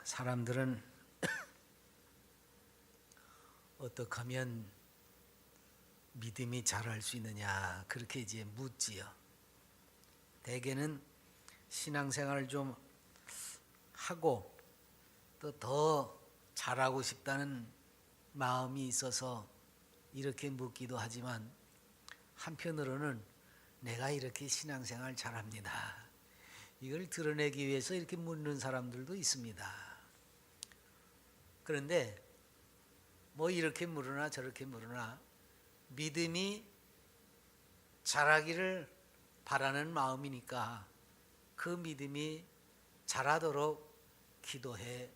사람들은 어떻게 하면 믿음이 자랄 수 있느냐 그렇게 이제 묻지요. 대개는 신앙생활을 좀 하고 또 더 잘하고 싶다는 마음이 있어서 이렇게 묻기도 하지만 한편으로는 내가 이렇게 신앙생활 잘합니다, 이걸 드러내기 위해서 이렇게 묻는 사람들도 있습니다. 그런데 뭐 이렇게 물으나 저렇게 물으나 믿음이 자라기를 바라는 마음이니까 그 믿음이 자라도록 기도해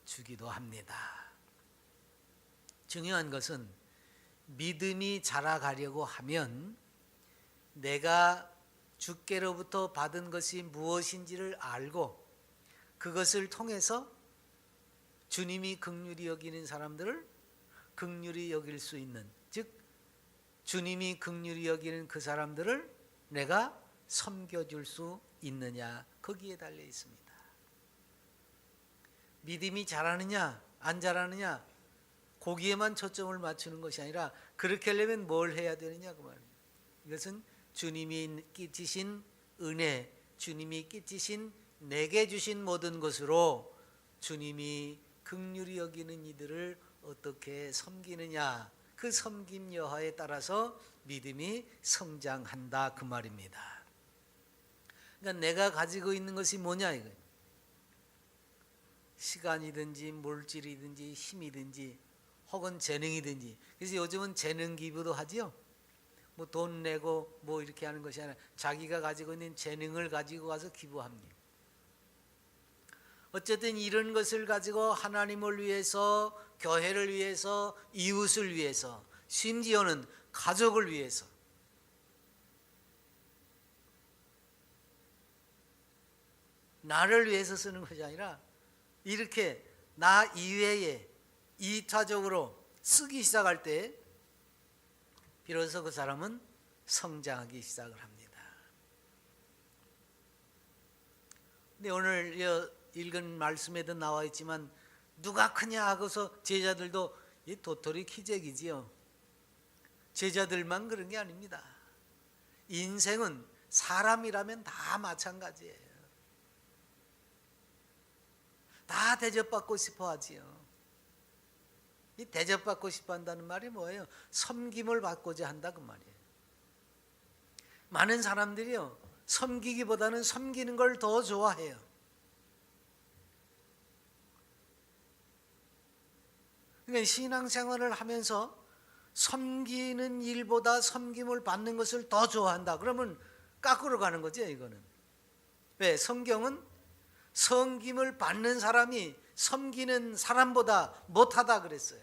주기도 합니다. 중요한 것은 믿음이 자라가려고 하면 내가 주께로부터 받은 것이 무엇인지를 알고 그것을 통해서 주님이 긍휼히 여기는 사람들을 긍휼히 여길 수 있는, 즉 주님이 긍휼히 여기는 그 사람들을 내가 섬겨줄 수 있느냐, 거기에 달려 있습니다. 믿음이 자라느냐 안 자라느냐 거기에만 초점을 맞추는 것이 아니라 그렇게 하려면 뭘 해야 되느냐 그 말입니다. 이것은 주님이 끼치신 은혜, 주님이 끼치신 내게 주신 모든 것으로 주님이 긍휼히 여기는 이들을 어떻게 섬기느냐, 그 섬김 여하에 따라서 믿음이 성장한다 그 말입니다. 그러니까 내가 가지고 있는 것이 뭐냐 이거예요. 시간이든지 물질이든지 힘이든지 혹은 재능이든지. 그래서 요즘은 재능 기부도 하지요. 뭐 돈 내고 뭐 이렇게 하는 것이 아니라 자기가 가지고 있는 재능을 가지고 가서 기부합니다. 어쨌든 이런 것을 가지고 하나님을 위해서, 교회를 위해서, 이웃을 위해서, 심지어는 가족을 위해서, 나를 위해서 쓰는 것이 아니라 이렇게 나 이외에 이타적으로 쓰기 시작할 때 비로소 그 사람은 성장하기 시작을 합니다. 근데 오늘 읽은 말씀에도 나와 있지만 누가 크냐 하고서 제자들도 이 도토리 키재기지요. 제자들만 그런 게 아닙니다. 인생은 사람이라면 다 마찬가지예요. 다 대접받고 싶어 하지요. 이 대접받고 싶어 한다는 말이 뭐예요? 섬김을 받고자 한다 그 말이에요. 많은 사람들이요, 섬기기보다는 섬기는 걸 더 좋아해요. 그러니까 신앙생활을 하면서 섬기는 일보다 섬김을 받는 것을 더 좋아한다. 그러면 깎으러 가는 거죠, 이거는. 왜? 성경은 섬김을 받는 사람이 섬기는 사람보다 못하다 그랬어요.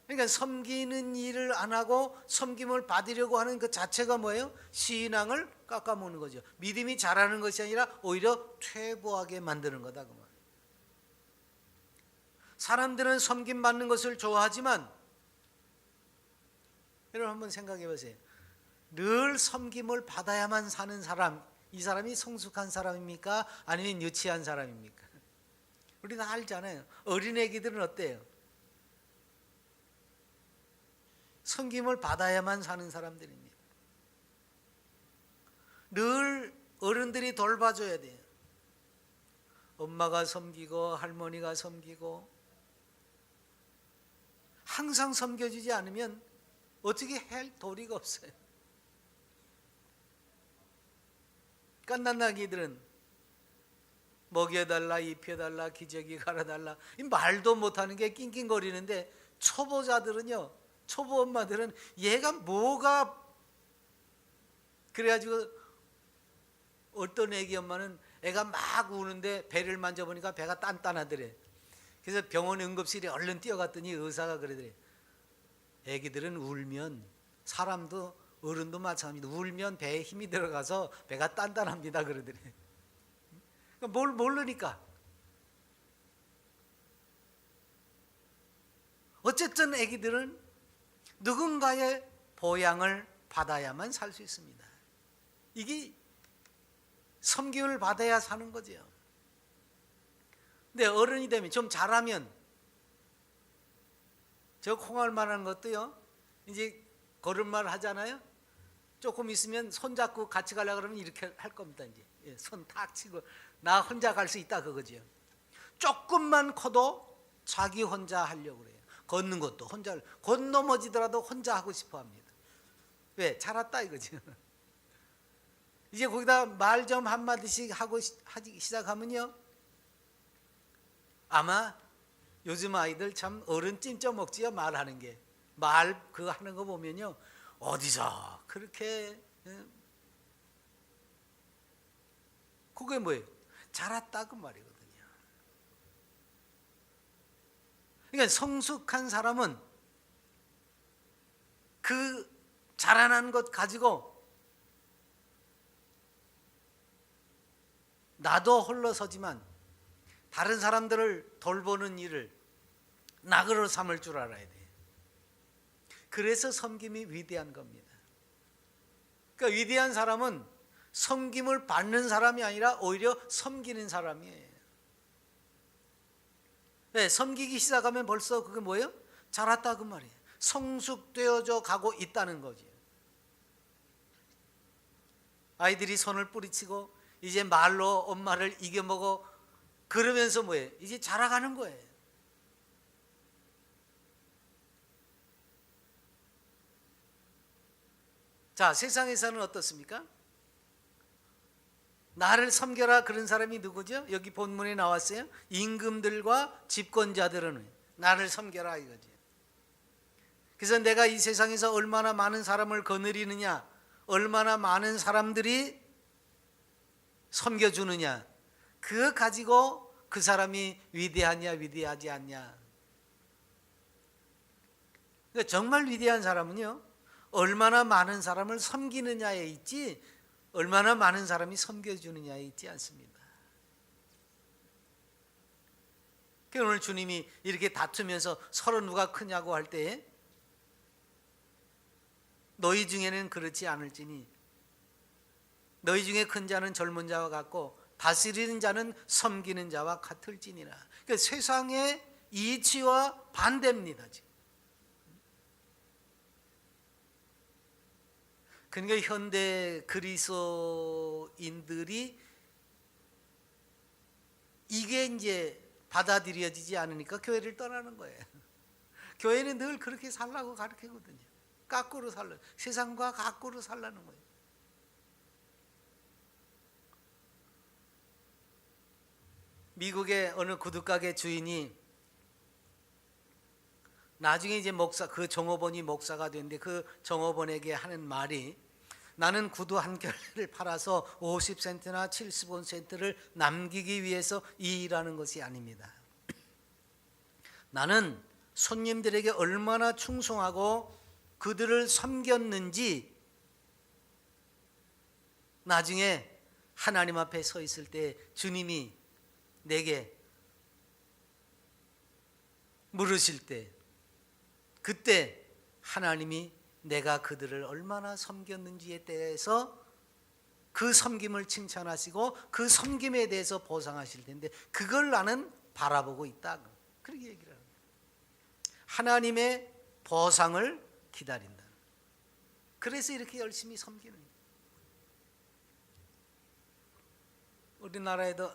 그러니까 섬기는 일을 안 하고 섬김을 받으려고 하는 그 자체가 뭐예요? 신앙을 깎아먹는 거죠. 믿음이 자라는 것이 아니라 오히려 퇴보하게 만드는 거다 그 말이에요. 사람들은 섬김 받는 것을 좋아하지만 여러분 한번 생각해 보세요. 늘 섬김을 받아야만 사는 사람, 이 사람이 성숙한 사람입니까? 아니면 유치한 사람입니까? 우리 다 알잖아요. 어린애기들은 어때요? 섬김을 받아야만 사는 사람들입니다. 늘 어른들이 돌봐줘야 돼요. 엄마가 섬기고 할머니가 섬기고 항상 섬겨주지 않으면 어떻게 할 도리가 없어요. 갓난아기들은 먹여달라, 입혀달라, 기저귀 갈아달라, 이 말도 못하는 게 낑낑거리는데 초보자들은요, 초보 엄마들은 얘가 뭐가 그래가지고 어떤 애기 엄마는 애가 막 우는데 배를 만져보니까 배가 단단하더래. 그래서 병원 응급실에 얼른 뛰어갔더니 의사가 그러더래. 애기들은 울면, 사람도 어른도 마찬가지입니다. 울면 배에 힘이 들어가서 배가 단단합니다 그러더래. 그러니까 뭘 모르니까. 어쨌든 애기들은 누군가의 보양을 받아야만 살 수 있습니다. 이게 섬김을 받아야 사는 거죠. 근데 어른이 되면 좀 잘하면 저 콩알만한 것도요, 이제 걸음말 하잖아요. 조금 있으면 손 잡고 같이 가려고 그러면 이렇게 할 겁니다. 이제 손 탁 치고 나 혼자 갈 수 있다 그거죠. 조금만 커도 자기 혼자 하려고 그래요. 걷는 것도 혼자, 곧 넘어지더라도 혼자 하고 싶어 합니다. 왜? 자랐다 이거죠. 이제 거기다 말 좀 한마디씩 하고 하기 시작하면요, 아마 요즘 아이들 참 어른 찜쪄 먹지요. 말하는 게, 말 그거 하는 거 보면요, 어디서 그렇게, 그게 뭐예요? 자랐다 그 말이거든요. 그러니까 성숙한 사람은 그 자라난 것 가지고 나도 홀로 서지만 다른 사람들을 돌보는 일을 낙으로 삼을 줄 알아야 돼. 그래서 섬김이 위대한 겁니다. 그러니까 위대한 사람은 섬김을 받는 사람이 아니라 오히려 섬기는 사람이에요. 네, 섬기기 시작하면 벌써 그게 뭐예요? 자랐다 그 말이에요. 성숙되어져 가고 있다는 거지. 아이들이 손을 뿌리치고 이제 말로 엄마를 이겨먹어 그러면서 뭐예요? 이제 자라가는 거예요. 자, 세상에서는 어떻습니까? 나를 섬겨라 그런 사람이 누구죠? 여기 본문에 나왔어요. 임금들과 집권자들은 나를 섬겨라 이거지. 그래서 내가 이 세상에서 얼마나 많은 사람을 거느리느냐, 얼마나 많은 사람들이 섬겨주느냐, 그거 가지고 그 사람이 위대하냐 위대하지 않냐. 그러니까 정말 위대한 사람은요, 얼마나 많은 사람을 섬기느냐에 있지 얼마나 많은 사람이 섬겨주느냐에 있지 않습니다. 그러니까 오늘 주님이 이렇게 다투면서 서로 누가 크냐고 할 때 너희 중에는 그렇지 않을지니 너희 중에 큰 자는 젊은 자와 같고 다스리는 자는 섬기는 자와 같을지니라. 그러니까 세상의 이치와 반대입니다. 지금. 그러니까 현대 그리스도인들이 이게 이제 받아들여지지 않으니까 교회를 떠나는 거예요. 교회는 늘 그렇게 살라고 가르치거든요. 거꾸로 살라, 세상과 거꾸로 살라는 거예요. 미국의 어느 구두가게 주인이 나중에 이제 목사, 그 종업원이 목사가 됐는데 그 종업원에게 하는 말이, 나는 구두 한 켤레를 팔아서 50센트나 75센트를 남기기 위해서 이 일하는 것이 아닙니다. 나는 손님들에게 얼마나 충성하고 그들을 섬겼는지 나중에 하나님 앞에 서 있을 때 주님이 내게 물으실 때, 그때 하나님이 내가 그들을 얼마나 섬겼는지에 대해서 그 섬김을 칭찬하시고 그 섬김에 대해서 보상하실 텐데 그걸 나는 바라보고 있다. 그렇게 얘기를 합니다. 하나님의 보상을 기다린다. 그래서 이렇게 열심히 섬기는 거예요. 우리나라에도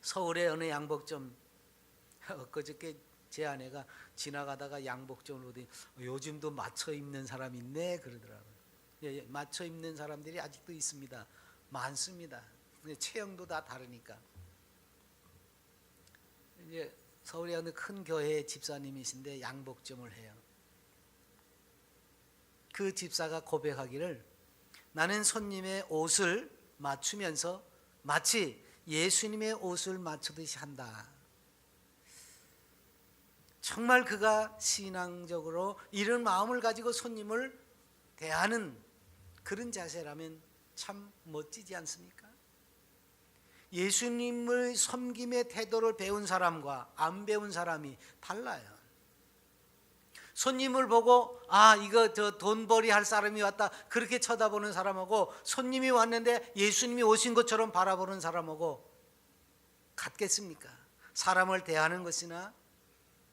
서울의 어느 양복점, 그저께 제 아내가 지나가다가 양복점을 보더니 요즘도 맞춰 입는 사람이 있네 그러더라고요. 예, 맞춰 입는 사람들이 아직도 있습니다. 많습니다. 체형도 다 다르니까. 이제 서울의 어느 큰 교회 집사님이신데 양복점을 해요. 그 집사가 고백하기를, 나는 손님의 옷을 맞추면서 마치 예수님의 옷을 맞추듯이 한다. 정말 그가 신앙적으로 이런 마음을 가지고 손님을 대하는 그런 자세라면 참 멋지지 않습니까? 예수님을 섬김의 태도를 배운 사람과 안 배운 사람이 달라요. 손님을 보고 이거 저 돈벌이 할 사람이 왔다 그렇게 쳐다보는 사람하고 손님이 왔는데 예수님이 오신 것처럼 바라보는 사람하고 같겠습니까? 사람을 대하는 것이나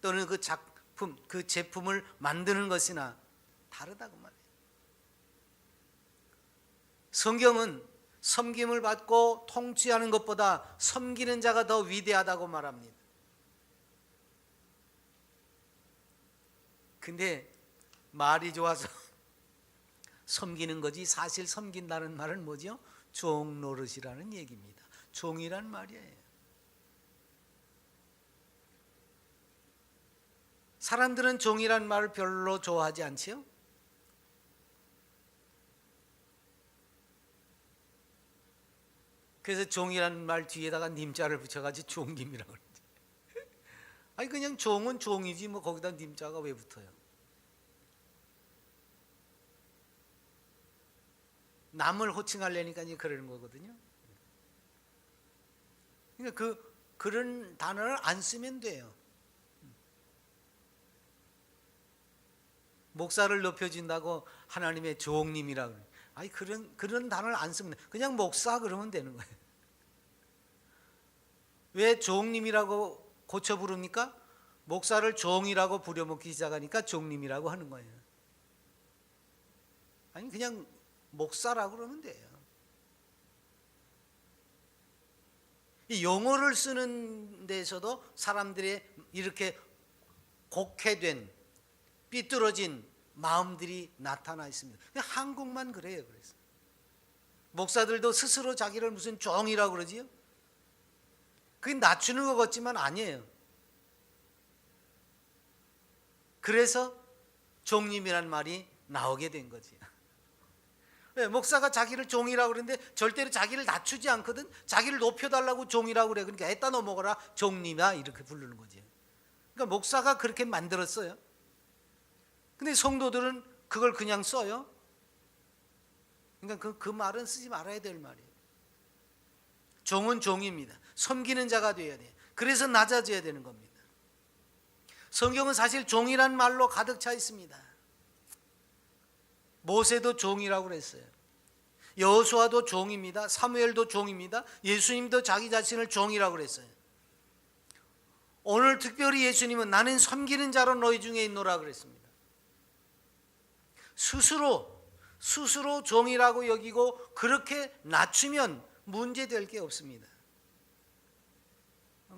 또는 그 작품, 그 제품을 만드는 것이나 다르다고 말이에요. 성경은 섬김을 받고 통치하는 것보다 섬기는 자가 더 위대하다고 말합니다. 근데 말이 좋아서 섬기는 거지, 사실 섬긴다는 말은 뭐죠? 종 노릇이라는 얘기입니다. 종이란 말이에요. 사람들은 종이란 말을 별로 좋아하지 않지요? 그래서 종이라는 말 뒤에다가 님자를 붙여가지고 종님이라고 그러지. 아니 그냥 종은 종이지 뭐 거기다 님자가 왜 붙어요? 남을 호칭하려니까 이제 그러는 거거든요. 그러니까 그런 단어를 안 쓰면 돼요. 목사를 높여준다고 하나님의 종님이라고 그래요. 아니 그런 단어를 안 쓰면 돼. 그냥 목사 그러면 되는 거예요. 왜 종님이라고 고쳐 부릅니까? 목사를 종이라고 부려먹기 시작하니까 종님이라고 하는 거예요. 아니 그냥 목사라고 그러면 돼요. 이 용어를 쓰는 데서도 사람들의 이렇게 곡해된 삐뚤어진 마음들이 나타나 있습니다. 한국만 그래요. 그래서 목사들도 스스로 자기를 무슨 종이라고 그러지요? 그게 낮추는 것 같지만 아니에요. 그래서 종님이란 말이 나오게 된 거지. 왜? 목사가 자기를 종이라고 그러는데 절대로 자기를 낮추지 않거든. 자기를 높여달라고 종이라고 그래. 그러니까 애따 넘어가라 종님아 이렇게 부르는 거지. 그러니까 목사가 그렇게 만들었어요. 근데 성도들은 그걸 그냥 써요. 그러니까 그 말은 쓰지 말아야 될 말이에요. 종은 종입니다. 섬기는 자가 되어야 돼요. 그래서 낮아져야 되는 겁니다. 성경은 사실 종이란 말로 가득 차 있습니다. 모세도 종이라고 그랬어요. 여호수아도 종입니다. 사무엘도 종입니다. 예수님도 자기 자신을 종이라고 그랬어요. 오늘 특별히 예수님은 나는 섬기는 자로 너희 중에 있노라 그랬습니다. 스스로 종이라고 여기고 그렇게 낮추면 문제될 게 없습니다.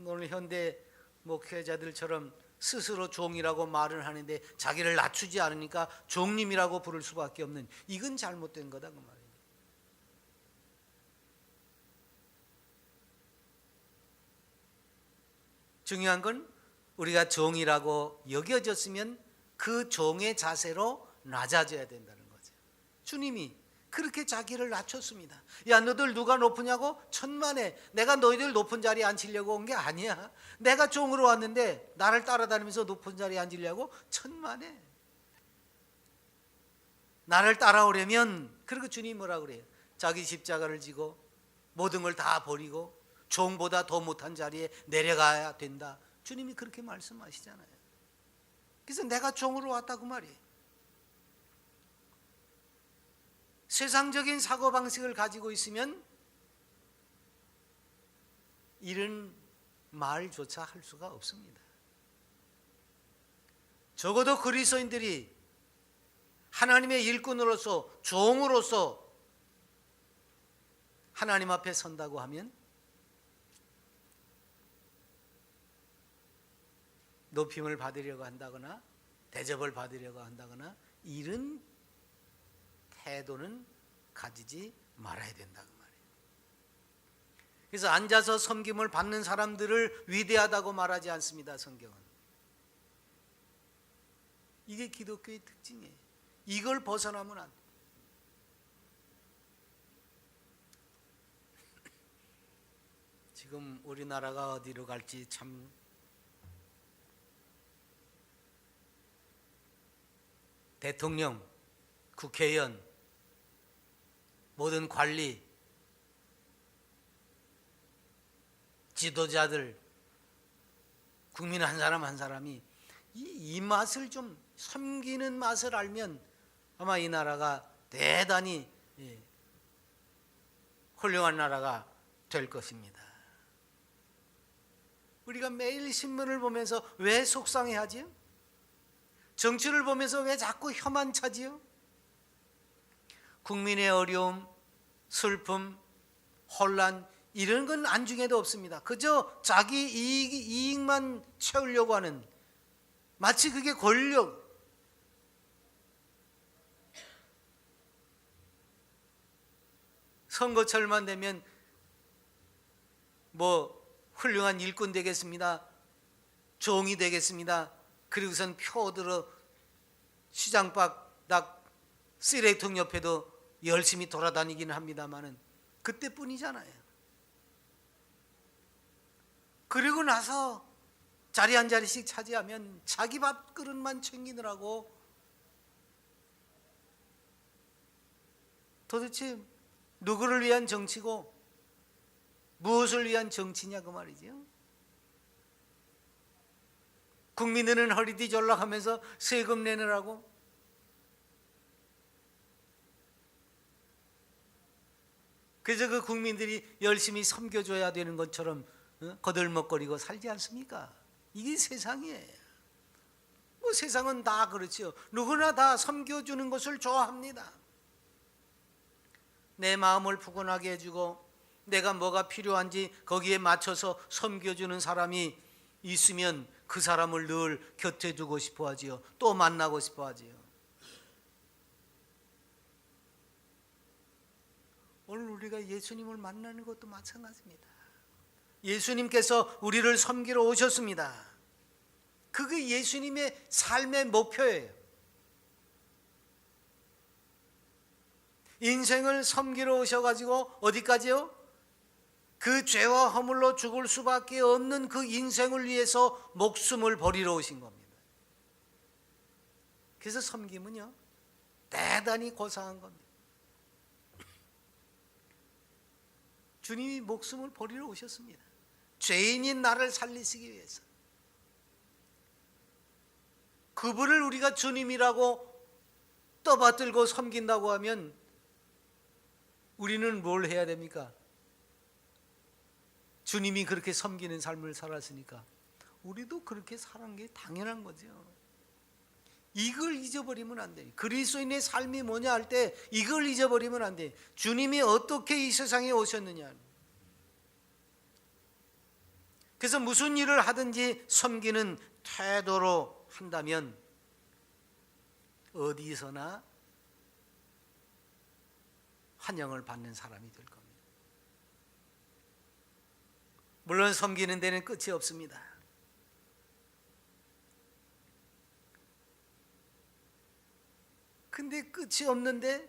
오늘 현대 목회자들처럼 스스로 종이라고 말을 하는데 자기를 낮추지 않으니까 종님이라고 부를 수밖에 없는, 이건 잘못된 거다 그 말이에요. 중요한 건 우리가 종이라고 여겨졌으면 그 종의 자세로 낮아져야 된다는 거죠. 주님이 그렇게 자기를 낮췄습니다. 야 너들 누가 높으냐고? 천만에. 내가 너희들 높은 자리에 앉히려고 온 게 아니야. 내가 종으로 왔는데 나를 따라다니면서 높은 자리에 앉으려고? 천만에. 나를 따라오려면, 그리고 주님 뭐라 그래요? 자기 십자가를 지고 모든 걸 다 버리고 종보다 더 못한 자리에 내려가야 된다. 주님이 그렇게 말씀하시잖아요. 그래서 내가 종으로 왔다고 말이에요. 세상적인 사고방식을 가지고 있으면 이런 말조차 할 수가 없습니다. 적어도 그리스도인들이 하나님의 일꾼으로서, 종으로서 하나님 앞에 선다고 하면 높임을 받으려고 한다거나 대접을 받으려고 한다거나 이런 태도는 가지지 말아야 된다고 말이에요. 그래서 앉아서 섬김을 받는 사람들을 위대하다고 말하지 않습니다. 성경은. 이게 기독교의 특징이에요. 이걸 벗어나면 안 돼요. 지금 우리나라가 어디로 갈지 참 대통령, 국회의원, 모든 관리, 지도자들, 국민 한 사람 한 사람이 이 맛을 좀, 섬기는 맛을 알면 아마 이 나라가 대단히 훌륭한 나라가 될 것입니다. 우리가 매일 신문을 보면서 왜 속상해하지요? 정치를 보면서 왜 자꾸 혐한 차지요? 국민의 어려움, 슬픔, 혼란 이런 건 안중에도 없습니다. 그저 자기 이익만 채우려고 하는, 마치 그게 권력, 선거철만 되면 뭐 훌륭한 일꾼 되겠습니다, 종이 되겠습니다, 그리고선 표 얻으러 시장 밖 쓰레기통 옆에도 열심히 돌아다니기는 합니다만은 그때뿐이잖아요. 그리고 나서 자리 한 자리씩 차지하면 자기 밥그릇만 챙기느라고 도대체 누구를 위한 정치고 무엇을 위한 정치냐 그 말이죠. 국민들은 허리띠 졸라하면서 세금 내느라고, 그래서 그 국민들이 열심히 섬겨줘야 되는 것처럼 거들먹거리고 살지 않습니까? 이게 세상이에요. 뭐 세상은 다 그렇죠. 누구나 다 섬겨주는 것을 좋아합니다. 내 마음을 푸근하게 해주고 내가 뭐가 필요한지 거기에 맞춰서 섬겨주는 사람이 있으면 그 사람을 늘 곁에 두고 싶어 하지요. 또 만나고 싶어 하지요. 오늘 우리가 예수님을 만나는 것도 마찬가지입니다. 예수님께서 우리를 섬기러 오셨습니다. 그게 예수님의 삶의 목표예요. 인생을 섬기러 오셔가지고 어디까지요? 그 죄와 허물로 죽을 수밖에 없는 그 인생을 위해서 목숨을 버리러 오신 겁니다. 그래서 섬김은요, 대단히 고상한 겁니다. 주님이 목숨을 버리러 오셨습니다. 죄인인 나를 살리시기 위해서. 그분을 우리가 주님이라고 떠받들고 섬긴다고 하면 우리는 뭘 해야 됩니까? 주님이 그렇게 섬기는 삶을 살았으니까 우리도 그렇게 사는 게 당연한 거죠. 이걸 잊어버리면 안 돼요. 그리스도인의 삶이 뭐냐 할 때 이걸 잊어버리면 안 돼요. 주님이 어떻게 이 세상에 오셨느냐. 그래서 무슨 일을 하든지 섬기는 태도로 한다면 어디서나 환영을 받는 사람이 될 겁니다. 물론 섬기는 데는 끝이 없습니다. 근데 끝이 없는데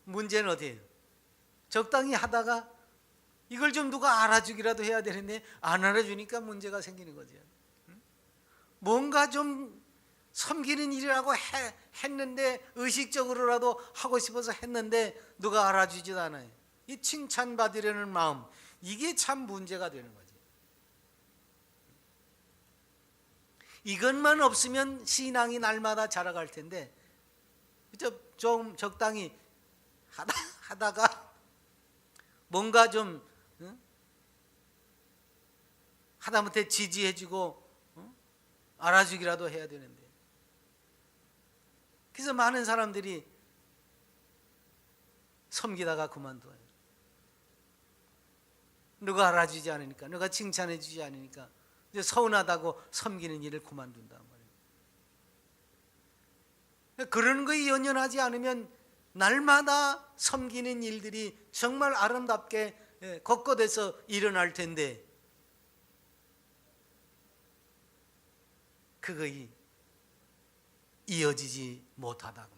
문제는 어디예요? 적당히 하다가 이걸 좀 누가 알아주기라도 해야 되는데 안 알아주니까 문제가 생기는 거죠. 뭔가 좀 섬기는 일이라고 했는데, 의식적으로라도 하고 싶어서 했는데 누가 알아주지도 않아요. 이 칭찬받으려는 마음, 이게 참 문제가 되는 거죠. 이것만 없으면 신앙이 날마다 자라갈 텐데 좀 적당히 하다가 뭔가 좀 하다못해 지지해주고 알아주기라도 해야 되는데, 그래서 많은 사람들이 섬기다가 그만둬요. 누가 알아주지 않으니까, 누가 칭찬해 주지 않으니까 이제 서운하다고 섬기는 일을 그만둔단 말이에요. 그런 거에 연연하지 않으면 날마다 섬기는 일들이 정말 아름답게 걷걷해서 일어날 텐데 그거이 이어지지 못하다고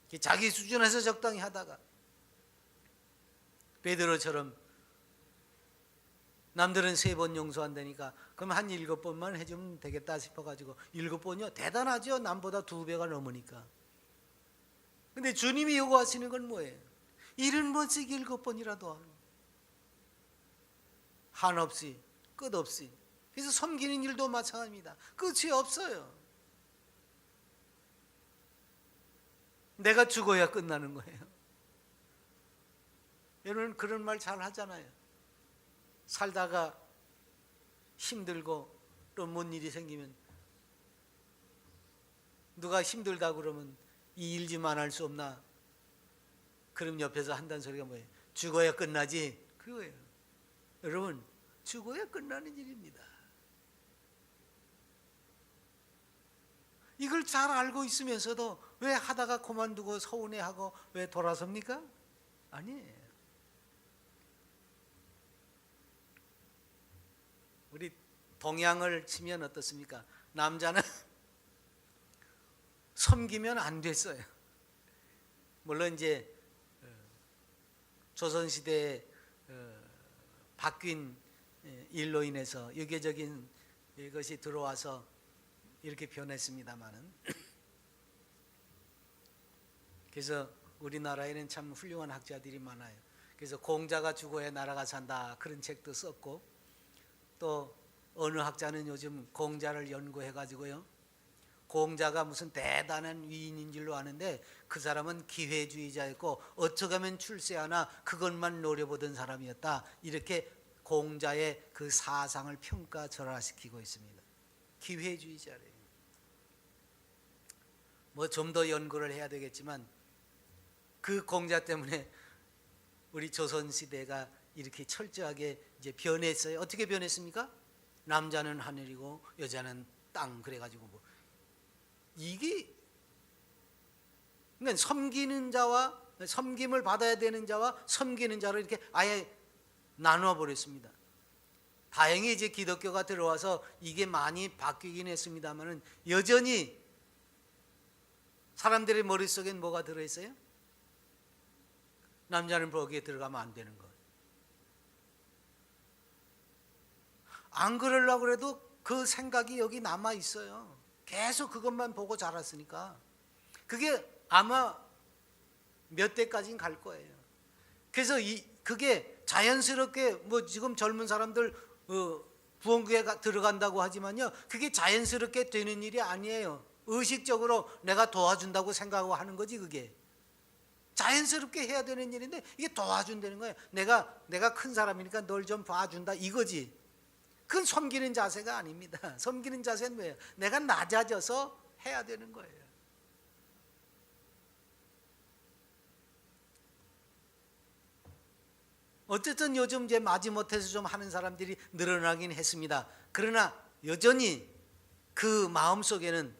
말이죠. 자기 수준에서 적당히 하다가 베드로처럼 남들은 3번 용서한다니까 그럼 한 7번만 해주면 되겠다 싶어가지고 7번이요? 대단하죠. 남보다 2배가 넘으니까. 근데 주님이 요구하시는 건 뭐예요? 70번씩 7번이라도 한없이 끝없이. 그래서 섬기는 일도 마찬가지입니다. 끝이 없어요. 내가 죽어야 끝나는 거예요. 여러분 그런 말 잘 하잖아요. 살다가 힘들고 또 뭔 일이 생기면 누가 힘들다 그러면 이 일 좀 안 할 수 없나? 그럼 옆에서 한다는 소리가 뭐예요? 죽어야 끝나지. 그거예요. 여러분, 죽어야 끝나는 일입니다. 이걸 잘 알고 있으면서도 왜 하다가 그만두고 서운해하고 왜 돌아섭니까? 아니에요. 우리 동양을 치면 어떻습니까? 남자는 섬기면 안 됐어요. 물론 이제 조선시대에 바뀐 일로 인해서 유교적인 것이 들어와서 이렇게 변했습니다마는, 그래서 우리나라에는 참 훌륭한 학자들이 많아요. 그래서 공자가 죽어야 나라가 산다 그런 책도 썼고, 또 어느 학자는 요즘 공자를 연구해 가지고요, 공자가 무슨 대단한 위인인 줄로 아는데 그 사람은 기회주의자였고 어떻게 하면 출세하나 그것만 노려보던 사람이었다, 이렇게 공자의 그 사상을 평가절하시키고 있습니다. 기회주의자래요. 뭐 좀 더 연구를 해야 되겠지만 그 공자 때문에 우리 조선시대가 이렇게 철저하게 이제 변했어요. 어떻게 변했습니까? 남자는 하늘이고 여자는 땅, 그래가지고 뭐 이게, 그러니까 섬기는 자와 섬김을 받아야 되는 자와 섬기는 자로 이렇게 아예 나누어 버렸습니다. 다행히 이제 기독교가 들어와서 이게 많이 바뀌긴 했습니다만은 여전히 사람들의 머릿속엔 뭐가 들어있어요? 남자는 거기에 들어가면 안 되는 것. 안 그러려고 해도 그 생각이 여기 남아 있어요. 계속 그것만 보고 자랐으니까. 그게 아마 몇 대까지는 갈 거예요. 그래서 그게 자연스럽게 뭐 지금 젊은 사람들 부흥교회 들어간다고 하지만요, 그게 자연스럽게 되는 일이 아니에요. 의식적으로 내가 도와준다고 생각하고 하는 거지. 그게 자연스럽게 해야 되는 일인데 이게 도와준다는 거예요. 내가 큰 사람이니까 널 좀 봐준다 이거지. 그건 섬기는 자세가 아닙니다. 섬기는 자세는 뭐예요? 내가 낮아져서 해야 되는 거예요. 어쨌든 요즘 이제 마지못해서 좀 하는 사람들이 늘어나긴 했습니다. 그러나 여전히 그 마음속에는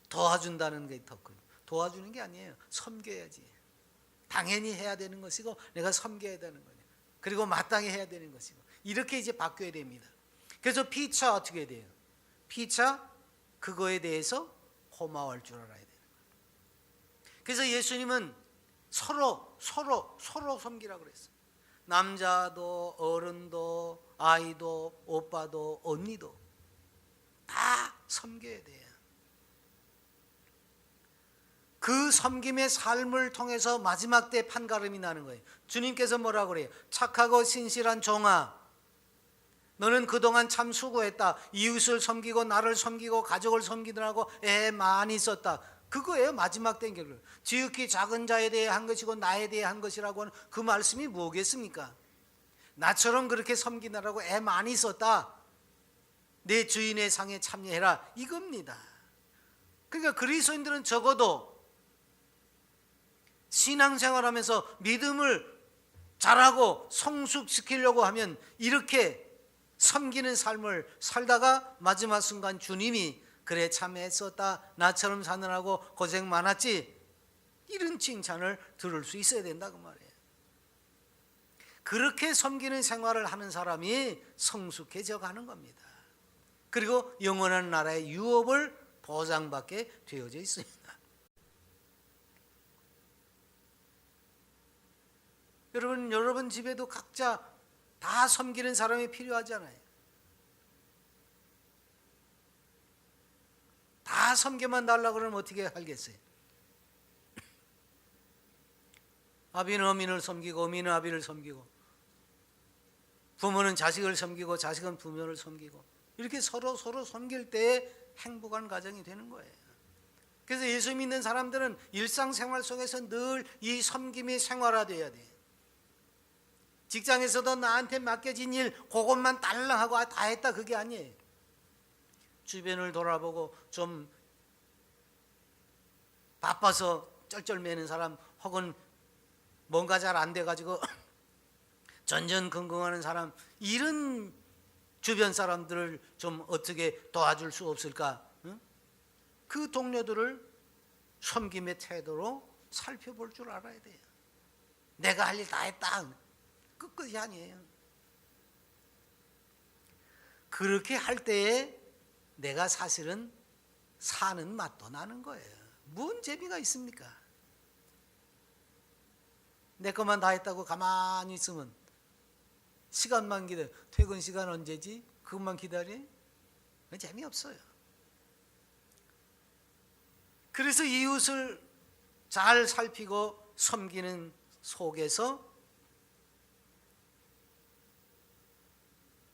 도와준다는 게 더 커요. 도와주는 게 아니에요. 섬겨야지. 당연히 해야 되는 것이고 내가 섬겨야 되는 거예요. 그리고 마땅히 해야 되는 것이고, 이렇게 이제 바뀌어야 됩니다. 그래서 피차 어떻게 돼요? 피차 그거에 대해서 고마워할 줄 알아야 돼요. 그래서 예수님은 서로 섬기라고 그랬어요. 남자도 어른도 아이도 오빠도 언니도 다 섬겨야 돼요. 그 섬김의 삶을 통해서 마지막 때 판가름이 나는 거예요. 주님께서 뭐라고 그래요? 착하고 신실한 종아, 너는 그동안 참 수고했다. 이웃을 섬기고 나를 섬기고 가족을 섬기느라고 애 많이 썼다. 그거예요. 마지막 때 결론. 지극히 작은 자에 대해 한 것이고 나에 대해 한 것이라고 하는 그 말씀이 뭐겠습니까? 나처럼 그렇게 섬기느라고 애 많이 썼다. 내 주인의 상에 참여해라, 이겁니다. 그러니까 그리스도인들은 적어도 신앙생활하면서 믿음을 잘하고 성숙시키려고 하면 이렇게 섬기는 삶을 살다가 마지막 순간 주님이 그래 참 애썼다, 나처럼 사느라고 고생 많았지, 이런 칭찬을 들을 수 있어야 된다 그 말이에요. 그렇게 섬기는 생활을 하는 사람이 성숙해져 가는 겁니다. 그리고 영원한 나라의 유업을 보장받게 되어져 있습니다. 여러분 집에도 각자 다 섬기는 사람이 필요하잖아요. 다 섬겨만 달라고 그러면 어떻게 하겠어요? 아비는 어민을 섬기고 어민은 아비를 섬기고 부모는 자식을 섬기고 자식은 부모를 섬기고, 이렇게 서로 섬길 때에 행복한 가정이 되는 거예요. 그래서 예수 믿는 사람들은 일상생활 속에서 늘 이 섬김이 생활화되어야 돼요. 직장에서도 나한테 맡겨진 일 그것만 딸랑하고 다 했다 그게 아니에요. 주변을 돌아보고 좀 바빠서 쩔쩔매는 사람 혹은 뭔가 잘 안 돼가지고 전전긍긍하는 사람, 이런 주변 사람들을 좀 어떻게 도와줄 수 없을까? 응? 그 동료들을 섬김의 태도로 살펴볼 줄 알아야 돼요. 내가 할 일 다 했다 끝끝이 아니에요. 그렇게 할 때에 내가 사실은 사는 맛도 나는 거예요. 뭔 재미가 있습니까? 내 것만 다 했다고 가만히 있으면 시간만 기다려. 퇴근 시간 언제지? 그것만 기다려? 재미없어요. 그래서 이웃을 잘 살피고 섬기는 속에서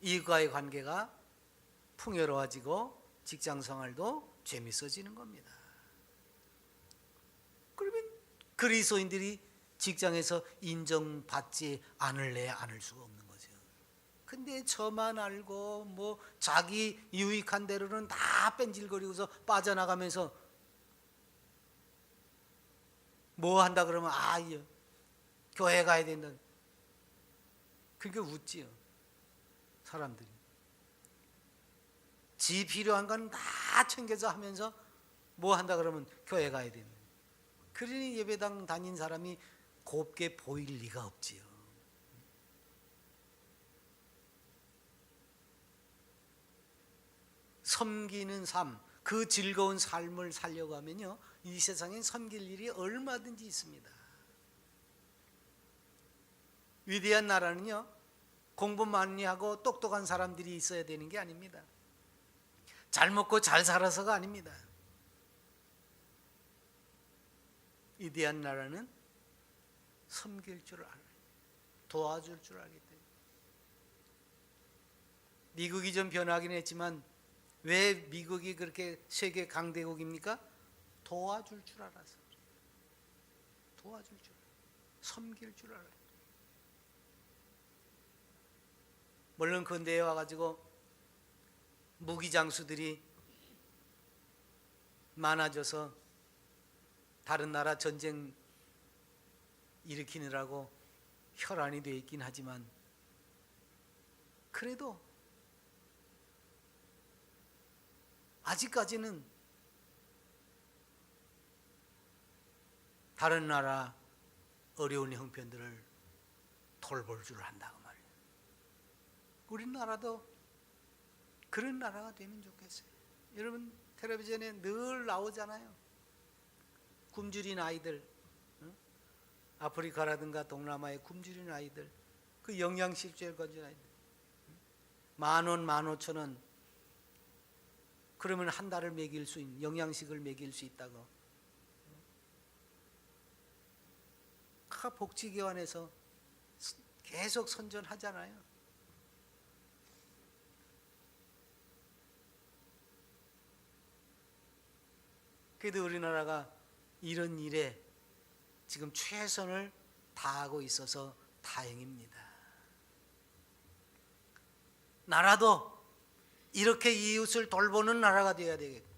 이웃과의 관계가 풍요로워지고 직장 생활도 재밌어지는 겁니다. 그러면 그리스도인들이 직장에서 인정받지 않을래야 않을 수가 없는 거죠. 근데 저만 알고 뭐 자기 유익한 대로는 다 뺀질거리고서 빠져나가면서 뭐 한다 그러면 교회 가야 된다. 그러니까 웃지요. 사람들이. 지 필요한 건 다 챙겨서 하면서 뭐 한다 그러면 교회 가야 된다. 그러니 예배당 다닌 사람이 곱게 보일 리가 없지요. 섬기는 삶, 그 즐거운 삶을 살려고 하면요, 이 세상엔 섬길 일이 얼마든지 있습니다. 위대한 나라는요, 공부 많이 하고 똑똑한 사람들이 있어야 되는 게 아닙니다. 잘 먹고 잘 살아서가 아닙니다. 위대한 나라는 섬길 줄 알아요. 도와줄 줄 알기 때문에. 미국이 좀 변하긴 했지만 왜 미국이 그렇게 세계 강대국입니까? 도와줄 줄 알아서. 도와줄 줄 알아요. 섬길 줄 알아요. 물론 근대에 와가지고 무기장수들이 많아져서 다른 나라 전쟁 일으키느라고 혈안이 되어 있긴 하지만, 그래도 아직까지는 다른 나라 어려운 형편들을 돌볼 줄 안다고 말이에요. 우리나라도 그런 나라가 되면 좋겠어요. 여러분 텔레비전에 늘 나오잖아요. 굶주린 아이들, 아프리카라든가 동남아의 굶주린 아이들, 그 영양실조에 걸린 아이들, 10,000원, 15,000원, 그러면 한 달을 먹일 수 있는, 영양식을 먹일 수 있다고. 복지기관에서 계속 선전하잖아요. 그래도 우리나라가 이런 일에 지금 최선을 다하고 있어서 다행입니다. 나라도 이렇게 이웃을 돌보는 나라가 되어야 되겠고,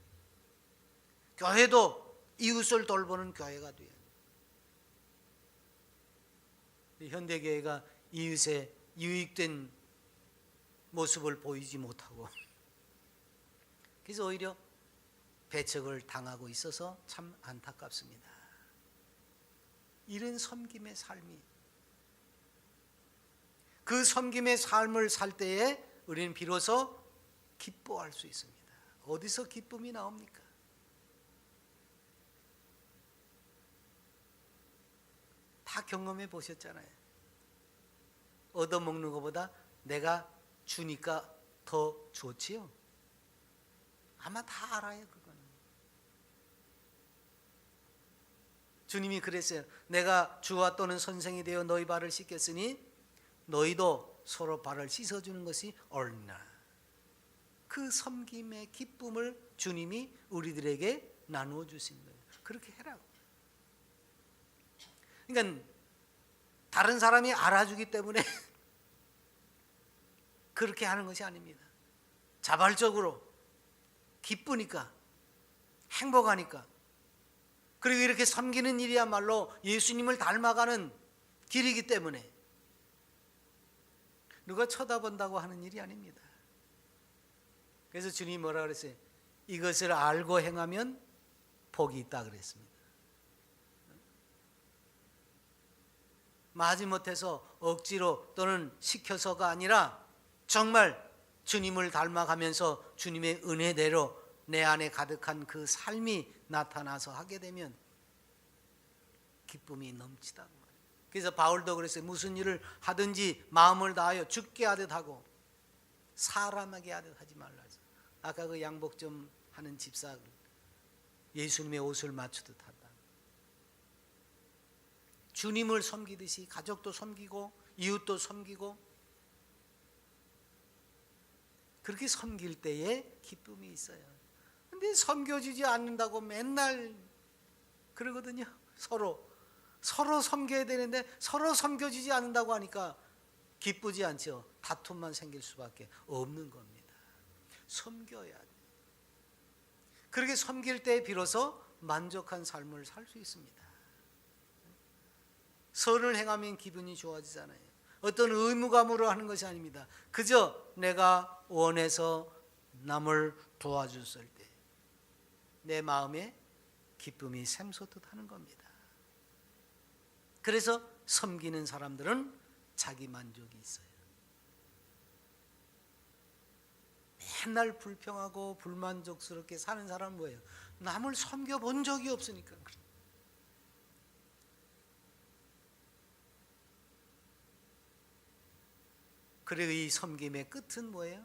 교회도 이웃을 돌보는 교회가 되어야 돼요. 현대교회가 이웃에 유익된 모습을 보이지 못하고, 그래서 오히려 배척을 당하고 있어서 참 안타깝습니다. 이런 섬김의 삶이, 그 섬김의 삶을 살 때에 우리는 비로소 기뻐할 수 있습니다. 어디서 기쁨이 나옵니까? 다 경험해 보셨잖아요. 얻어먹는 것보다 내가 주니까 더 좋지요. 아마 다 알아요, 그거는. 주님이 그랬어요. 내가 주와 또는 선생이 되어 너희 발을 씻겼으니 너희도 서로 발을 씻어주는 것이 옳으나. 그 섬김의 기쁨을 주님이 우리들에게 나누어 주신 거예요. 그렇게 해라고. 그러니까 다른 사람이 알아주기 때문에 그렇게 하는 것이 아닙니다. 자발적으로 기쁘니까, 행복하니까. 그리고 이렇게 섬기는 일이야말로 예수님을 닮아가는 길이기 때문에 누가 쳐다본다고 하는 일이 아닙니다. 그래서 주님이 뭐라 그랬어요? 이것을 알고 행하면 복이 있다 그랬습니다. 마지못해서 억지로 또는 시켜서가 아니라 정말 주님을 닮아가면서 주님의 은혜대로 내 안에 가득한 그 삶이 나타나서 하게 되면 기쁨이 넘치다. 그래서 바울도 그랬어요. 무슨 일을 하든지 마음을 다하여 죽게 하듯 하고 사람에게 하듯 하지 말라. 아까 그 양복 좀 하는 집사, 예수님의 옷을 맞추듯 한다. 주님을 섬기듯이 가족도 섬기고 이웃도 섬기고, 그렇게 섬길 때에 기쁨이 있어요. 근데 섬겨주지 않는다고 맨날 그러거든요. 서로 섬겨야 되는데 서로 섬겨주지 않는다고 하니까 기쁘지 않죠. 다툼만 생길 수밖에 없는 겁니다. 섬겨야 돼. 그렇게 섬길 때 비로소 만족한 삶을 살 수 있습니다. 선을 행하면 기분이 좋아지잖아요. 어떤 의무감으로 하는 것이 아닙니다. 그저 내가 원해서 남을 도와줬을 때 내 마음에 기쁨이 샘솟듯 하는 겁니다. 그래서 섬기는 사람들은 자기 만족이 있어요. 맨날 불평하고 불만족스럽게 사는 사람은 뭐예요? 남을 섬겨본 적이 없으니까. 그리고 이 섬김의 끝은 뭐예요?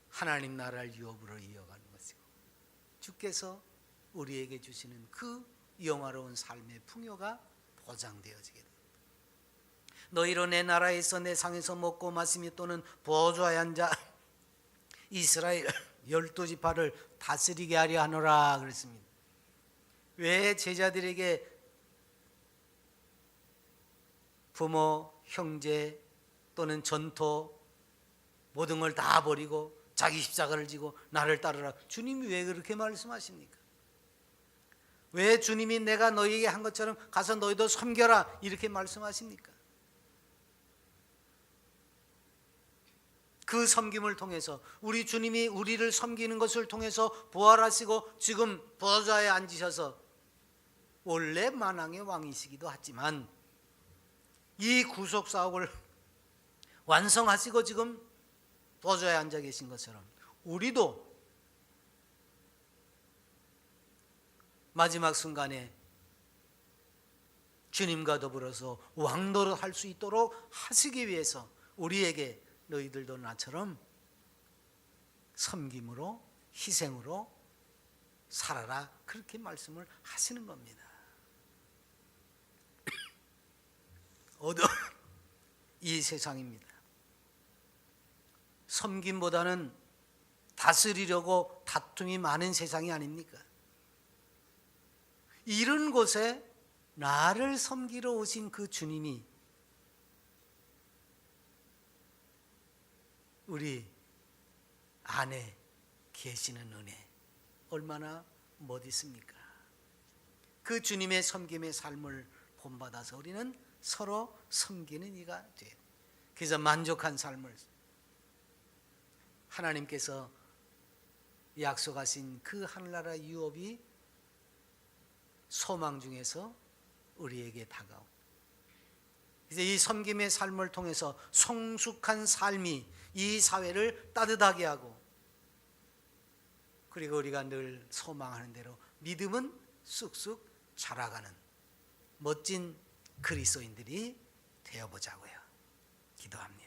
하나님 나라를 유업으로 이어가는 것이고, 주께서 우리에게 주시는 그 영화로운 삶의 풍요가 보장되어지게 됩니다. 너희로 내 나라에서 내 상에서 먹고 마시며 또는 보좌에 앉아 이스라엘 12지파를 다스리게 하려 하노라 그랬습니다. 왜 제자들에게 부모, 형제 또는 전토 모든 걸 다 버리고 자기 십자가를 지고 나를 따르라, 주님이 왜 그렇게 말씀하십니까? 왜 주님이 내가 너희에게 한 것처럼 가서 너희도 섬겨라 이렇게 말씀하십니까? 그 섬김을 통해서 우리 주님이 우리를 섬기는 것을 통해서 부활하시고 지금 보좌에 앉으셔서 원래 만왕의 왕이시기도 하지만 이 구속 사역을 완성하시고 지금 보좌에 앉아 계신 것처럼 우리도 마지막 순간에 주님과 더불어서 왕노릇 할 수 있도록 하시기 위해서 우리에게 너희들도 나처럼 섬김으로 희생으로 살아라, 그렇게 말씀을 하시는 겁니다. 어두운 이 세상입니다. 섬김보다는 다스리려고 다툼이 많은 세상이 아닙니까? 이런 곳에 나를 섬기러 오신 그 주님이 우리 안에 계시는 은혜 얼마나 멋있습니까? 그 주님의 섬김의 삶을 본받아서 우리는 서로 섬기는 이가 돼요. 그래서 만족한 삶을, 하나님께서 약속하신 그 하늘나라 유업이 소망 중에서 우리에게 다가오고, 이제 이 섬김의 삶을 통해서 성숙한 삶이 이 사회를 따뜻하게 하고, 그리고 우리가 늘 소망하는 대로 믿음은 쑥쑥 자라가는 멋진 그리스도인들이 되어보자고요. 기도합니다.